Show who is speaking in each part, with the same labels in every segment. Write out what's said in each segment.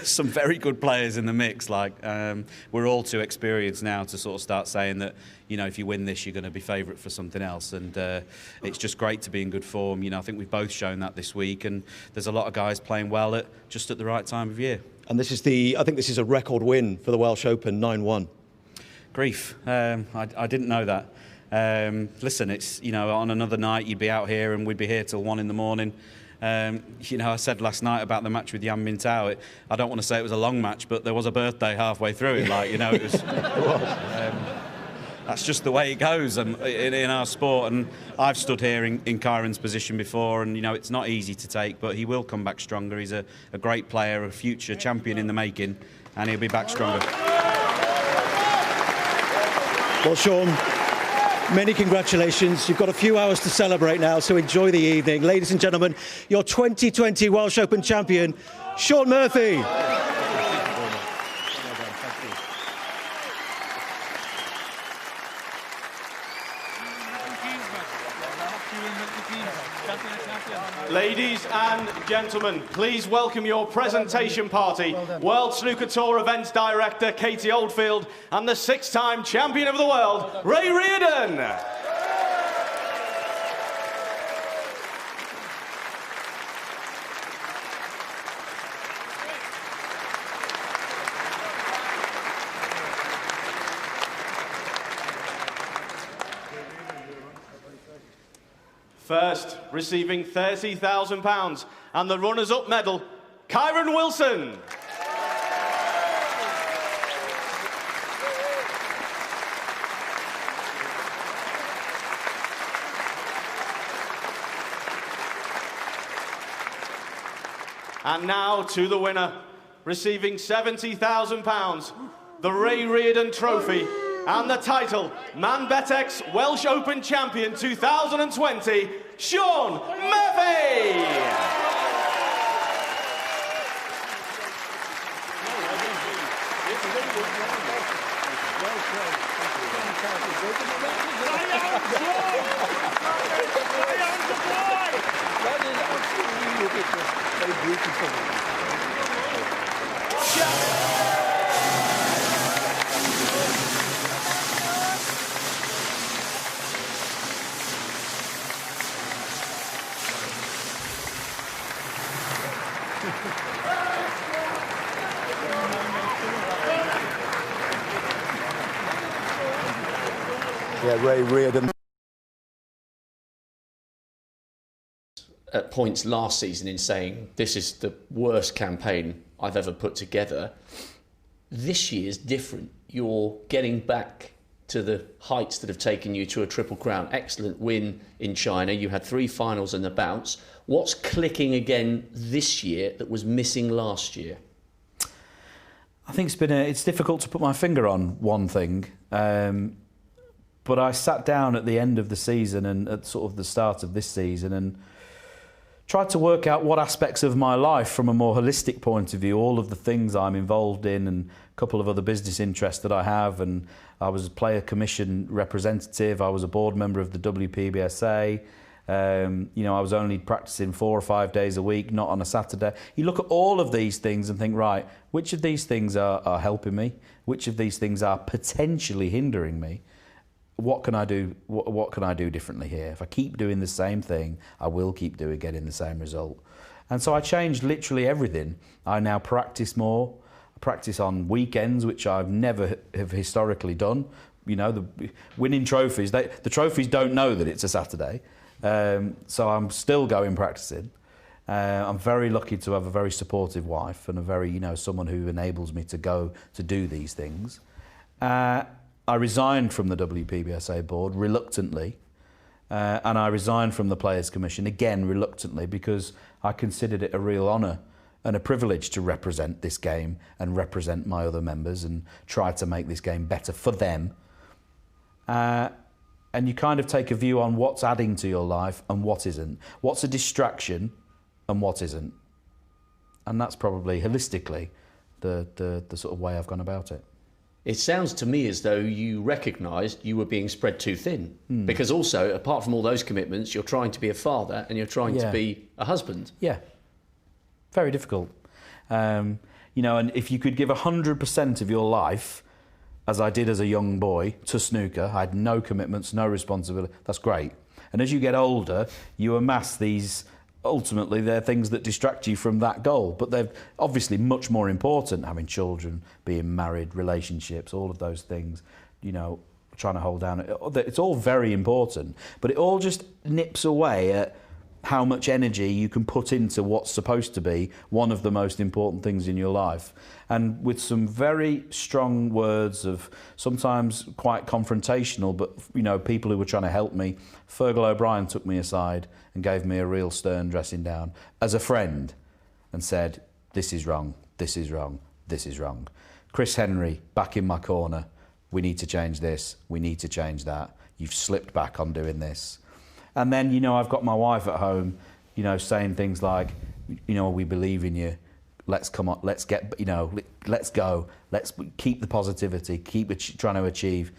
Speaker 1: some very good players in the mix. Like we're all too experienced now to sort of start saying that, you know, if you win this, you're going to be favourite for something else. And it's just great to be in good form. You know, I think we've both shown that this week, and there's a lot of guys playing well at just at the right time of year.
Speaker 2: And I think this is a record win for the Welsh Open, 9-1.
Speaker 1: Grief. I didn't know that. Listen, it's, you know, on another night you'd be out here and we'd be here till 1 a.m. You know, I said last night about the match with Yan Bintao. I don't want to say it was a long match, but there was a birthday halfway through it. Like, you know, it was. That's just the way it goes in our sport. And I've stood here in Kyron's position before, and you know, it's not easy to take, but he will come back stronger. He's a great player, a future champion in the making, and he'll be back stronger.
Speaker 2: Well, Shaun, many congratulations. You've got a few hours to celebrate now, so enjoy the evening. Ladies and gentlemen, your 2020 Welsh Open champion, Shaun Murphy.
Speaker 3: Ladies and gentlemen, please welcome your presentation party, World Snooker Tour Events Director Katie Oldfield and the 6-time champion of the world, Ray Reardon. First, receiving £30,000 and the runners-up medal, Kyron Wilson. And now to the winner, receiving £70,000, the Ray Reardon Trophy, and the title, Manbetex Welsh Open Champion 2020, Shaun Murphy!
Speaker 2: Yeah, Ray Reardon.
Speaker 4: At points last season in saying this is the worst campaign I've ever put together. This year's different. You're getting back to the heights that have taken you to a Triple Crown. Excellent win in China. You had 3 finals and a bounce. What's clicking again this year that was missing last year?
Speaker 1: I think it's difficult to put my finger on one thing. But I sat down at the end of the season and at sort of the start of this season and tried to work out what aspects of my life from a more holistic point of view, all of the things I'm involved in and a couple of other business interests that I have. And I was a player commission representative. I was a board member of the WPBSA. You know, I was only practicing 4 or 5 days a week, not on a Saturday. You look at all of these things and think, right, which of these things are helping me? Which of these things are potentially hindering me? What can I do? What can I do differently here? If I keep doing the same thing, I will keep getting the same result. And so I changed literally everything. I now practice more. I practice on weekends, which I've never have historically done. You know, the winning trophies. The trophies don't know that it's a Saturday, so I'm still going practicing. I'm very lucky to have a very supportive wife and a very, you know, someone who enables me to go to do these things. I resigned from the WPBSA board reluctantly, and I resigned from the Players Commission again reluctantly because I considered it a real honour and a privilege to represent this game and represent my other members and try to make this game better for them. And you kind of take a view on what's adding to your life and what isn't. What's a distraction and what isn't. And that's probably holistically the sort of way I've gone about it.
Speaker 4: It sounds to me as though you recognised you were being spread too thin. Because also, apart from all those commitments, you're trying to be a father and you're trying to be a husband.
Speaker 1: Yeah, very difficult. You know, and if you could give 100% of your life, as I did as a young boy, to snooker, I had no commitments, no responsibility, that's great. And as you get older, you amass these, ultimately, they're things that distract you from that goal. But they're obviously much more important, having children, being married, relationships, all of those things, you know, trying to hold down. It's all very important, but it all just nips away at how much energy you can put into what's supposed to be one of the most important things in your life. And with some very strong words of sometimes quite confrontational, but, you know, people who were trying to help me. Fergal O'Brien took me aside and gave me a real stern dressing down as a friend and said, this is wrong, this is wrong, this is wrong. Chris Henry, back in my corner, we need to change this, we need to change that. You've slipped back on doing this. And then, you know, I've got my wife at home, you know, saying things like, you know, we believe in you. Let's come on, let's get, you know, let's go. Let's keep the positivity, keep trying to achieve.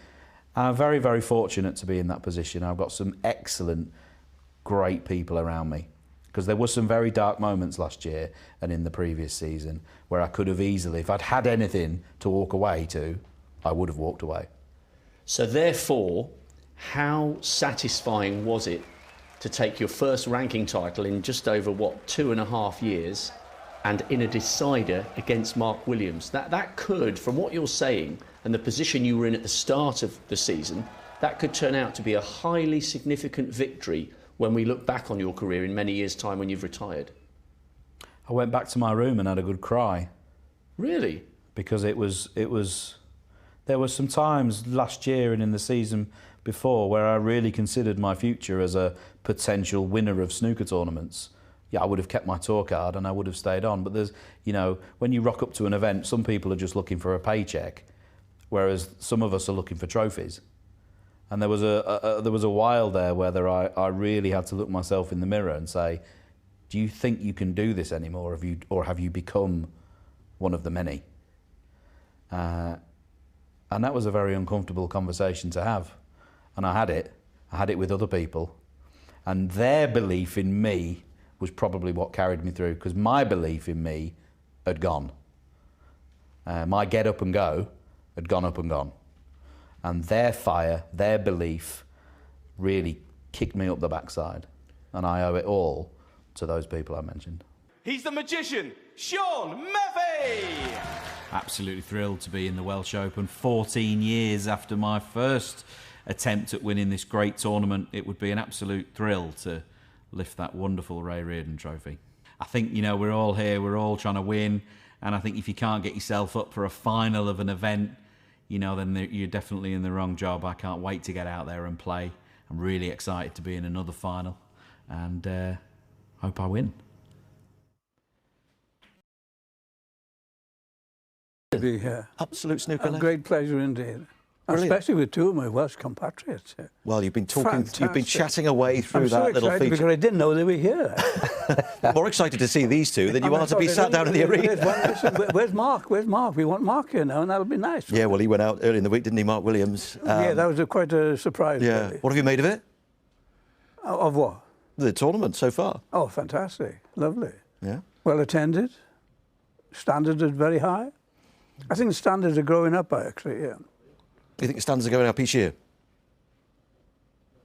Speaker 1: And I'm very, very fortunate to be in that position. I've got some excellent, great people around me. Because there were some very dark moments last year and in the previous season where I could have easily, if I'd had anything to walk away to, I would have walked away.
Speaker 4: So therefore, how satisfying was it to take your first ranking title in just over, 2.5 years, and in a decider against Mark Williams? That could, from what you're saying and the position you were in at the start of the season, that could turn out to be a highly significant victory when we look back on your career in many years' time when you've retired.
Speaker 1: I went back to my room and had a good cry.
Speaker 4: Really?
Speaker 1: Because there were some times last year and in the season before where I really considered my future as a potential winner of snooker tournaments. Yeah, I would have kept my tour card and I would have stayed on. But there's, you know, when you rock up to an event, some people are just looking for a paycheck, whereas some of us are looking for trophies. And there was a while there where I really had to look myself in the mirror and say, do you think you can do this anymore? Or have you become one of the many? And that was a very uncomfortable conversation to have. And I had it with other people. And their belief in me was probably what carried me through, because my belief in me had gone. My get up and go had gone up and gone. And their fire, their belief really kicked me up the backside. And I owe it all to those people I mentioned.
Speaker 3: He's the magician, Shaun Murphy!
Speaker 1: Absolutely thrilled to be in the Welsh Open 14 years after my first attempt at winning this great tournament. It would be an absolute thrill to lift that wonderful Ray Reardon trophy. I think, you know, we're all here, we're all trying to win, and I think if you can't get yourself up for a final of an event, you know, then you're definitely in the wrong job. I can't wait to get out there and play. I'm really excited to be in another final, and hope I win.
Speaker 5: To be here.
Speaker 2: Absolute snooker.
Speaker 5: A great pleasure indeed.
Speaker 2: Brilliant.
Speaker 5: Especially with two of my Welsh compatriots.
Speaker 2: Well, you've been talking,
Speaker 5: Fantastic.
Speaker 2: you've been chatting away through
Speaker 5: I'm
Speaker 2: that
Speaker 5: so
Speaker 2: little
Speaker 5: excited
Speaker 2: feature.
Speaker 5: because I didn't know they were here.
Speaker 2: More excited to see these two than you are to be sat down in the arena.
Speaker 5: Where's Mark? Where's Mark? We want Mark here now, and that'll be nice.
Speaker 2: Yeah, well, he went out early in the week, didn't he, Mark Williams?
Speaker 5: Yeah, that was quite a surprise.
Speaker 2: Yeah.
Speaker 5: Really.
Speaker 2: What have you made of it?
Speaker 5: Of what?
Speaker 2: The tournament so far.
Speaker 5: Oh, fantastic. Lovely.
Speaker 2: Yeah.
Speaker 5: Well attended. Standards are very high. I think the standards are growing up, actually, yeah.
Speaker 2: You think the standards are going up each year?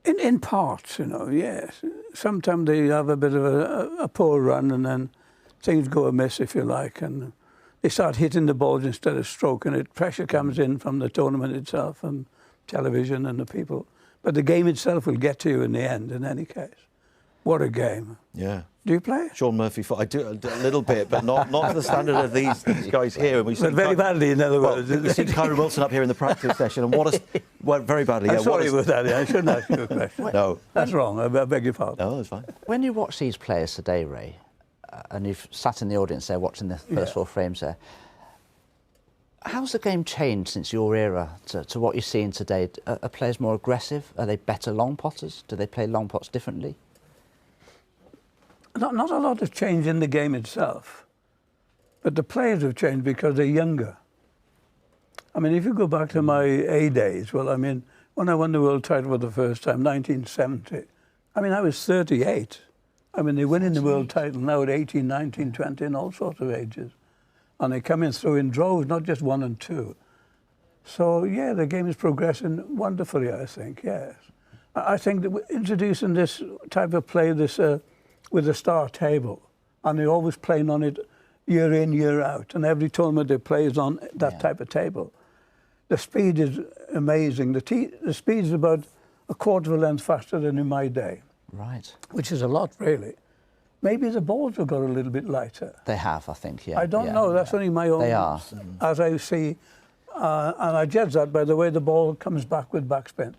Speaker 5: In parts, you know, yes. Sometimes they have a bit of a poor run and then things go amiss, if you like, and they start hitting the balls instead of stroking it. Pressure comes in from the tournament itself and television and the people. But the game itself will get to you in the end, in any case. What a game.
Speaker 2: Yeah.
Speaker 5: Do you play?
Speaker 2: Shaun Murphy, I do a little bit, but not to the standard of these guys here. And we
Speaker 5: Well, very badly, in other words.
Speaker 2: Well, we see Kyrie Wilson up here in the practice session, and well, very badly.
Speaker 5: I'm
Speaker 2: Yeah,
Speaker 5: sorry about that. I shouldn't ask you a question.
Speaker 2: No.
Speaker 5: That's wrong. I beg your pardon.
Speaker 2: No, that's fine.
Speaker 6: When you watch these players today, Ray, and you've sat in the audience there watching the first four frames there, how's the game changed since your era to what you're seeing today? Are players more aggressive? Are they better long potters? Do they play long pots differently?
Speaker 5: Not a lot has changed in the game itself, but the players have changed because they're younger. I mean, if you go back to my A days, well, I mean, when I won the world title for the first time, 1970, I mean, I was 38. I mean, they're winning the world title now at 18, 19, 20, and all sorts of ages. and they come in through in droves, not just 1 and 2. So, yeah, the game is progressing wonderfully, I think, yes. I think that introducing this type of play, with the star table, and they're always playing on it year in, year out, and every tournament they play is on that type of table. The speed is amazing. The speed is about a quarter of a length faster than in my day.
Speaker 6: Right.
Speaker 5: Which is a lot, really. Maybe the balls have got a little bit lighter.
Speaker 6: They have, I think, yeah.
Speaker 5: I don't know. That's only my own.
Speaker 6: They are.
Speaker 5: As I see, and I judge that by the way the ball comes back with backspin.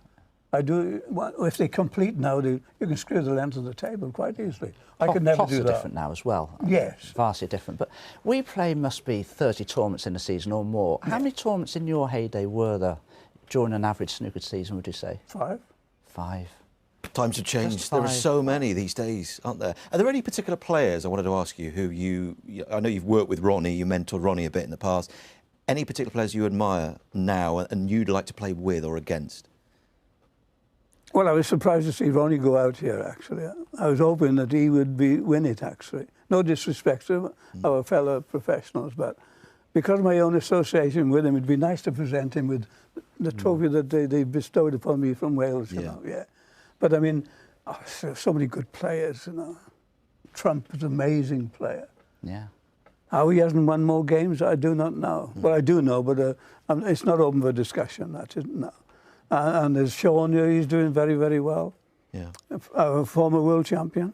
Speaker 5: I do. If they complete now, you can screw the length of the table quite easily. I could never do that.
Speaker 6: Are different now as well.
Speaker 5: Yes.
Speaker 6: Vastly different. But we play must be 30 tournaments in a season or more. How many tournaments in your heyday were there during an average snooker season, would you say?
Speaker 5: 5.
Speaker 6: 5.
Speaker 7: Times have changed. There are so many these days, aren't there? Are there any particular players, I wanted to ask you, who I know you've worked with Ronnie, you mentored Ronnie a bit in the past. Any particular players you admire now and you'd like to play with or against?
Speaker 5: Well, I was surprised to see Ronnie go out here, actually. I was hoping that he would win it, actually. No disrespect to our fellow professionals, but because of my own association with him, it'd be nice to present him with the trophy that they bestowed upon me from Wales, you know, yeah. But, I mean, so many good players, you know. Trump is an amazing player.
Speaker 6: Yeah.
Speaker 5: How he hasn't won more games, I do not know. Well, I do know, but it's not open for discussion, that isn't, no. And there's Sean, he's doing very, very well.
Speaker 7: Yeah.
Speaker 5: A former world champion.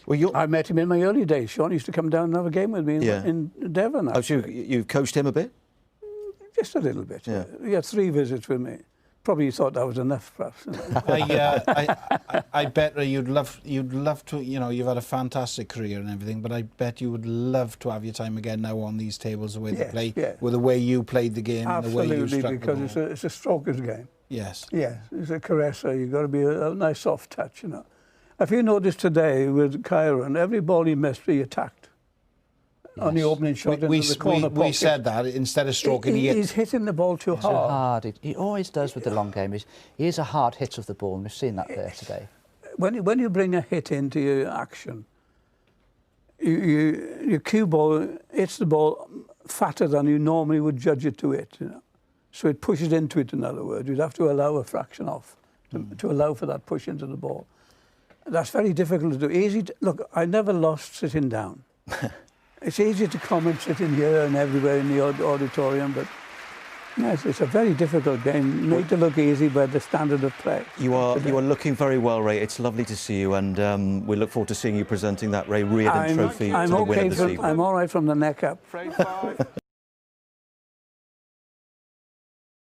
Speaker 7: Well,
Speaker 5: I met him in my early days. Sean used to come down and have a game with me in Devon.
Speaker 7: Oh, so you've coached him a bit?
Speaker 5: Just a little bit.
Speaker 7: Yeah.
Speaker 5: He had 3 visits with me. Probably thought that was enough, perhaps.
Speaker 8: I bet you'd love to. You know, you've had a fantastic career and everything, but I bet you would love to have your time again now on these tables, the way they play, with the way you played the game,
Speaker 5: absolutely,
Speaker 8: and the way you struck
Speaker 5: because
Speaker 8: the ball.
Speaker 5: it's a stroker's game.
Speaker 8: Yes.
Speaker 5: Yes, it's a caresser. You've got to be a nice soft touch, you know. If you notice today with Kyron, every ball he missed, he attacked. On the opening shot into the corner pocket.
Speaker 8: We said that instead of stroking,
Speaker 5: he's hitting the ball too hard.
Speaker 6: He always does with the long game. He is a hard hit of the ball, and we've seen that there today.
Speaker 5: When you bring a hit into your action, your cue ball hits the ball fatter than you normally would judge it to hit, you know. So it pushes into it, in other words. You'd have to allow a fraction off to allow for that push into the ball. That's very difficult to do. Look, I never lost sitting down. It's easy to comment sitting here and everywhere in the auditorium, but yes, it's a very difficult game. Made to look easy by the standard of play.
Speaker 7: You are looking very well, Ray. It's lovely to see you, and we look forward to seeing you presenting that Ray Reardon Trophy to the winner this evening.
Speaker 5: I'm all right from the neck up.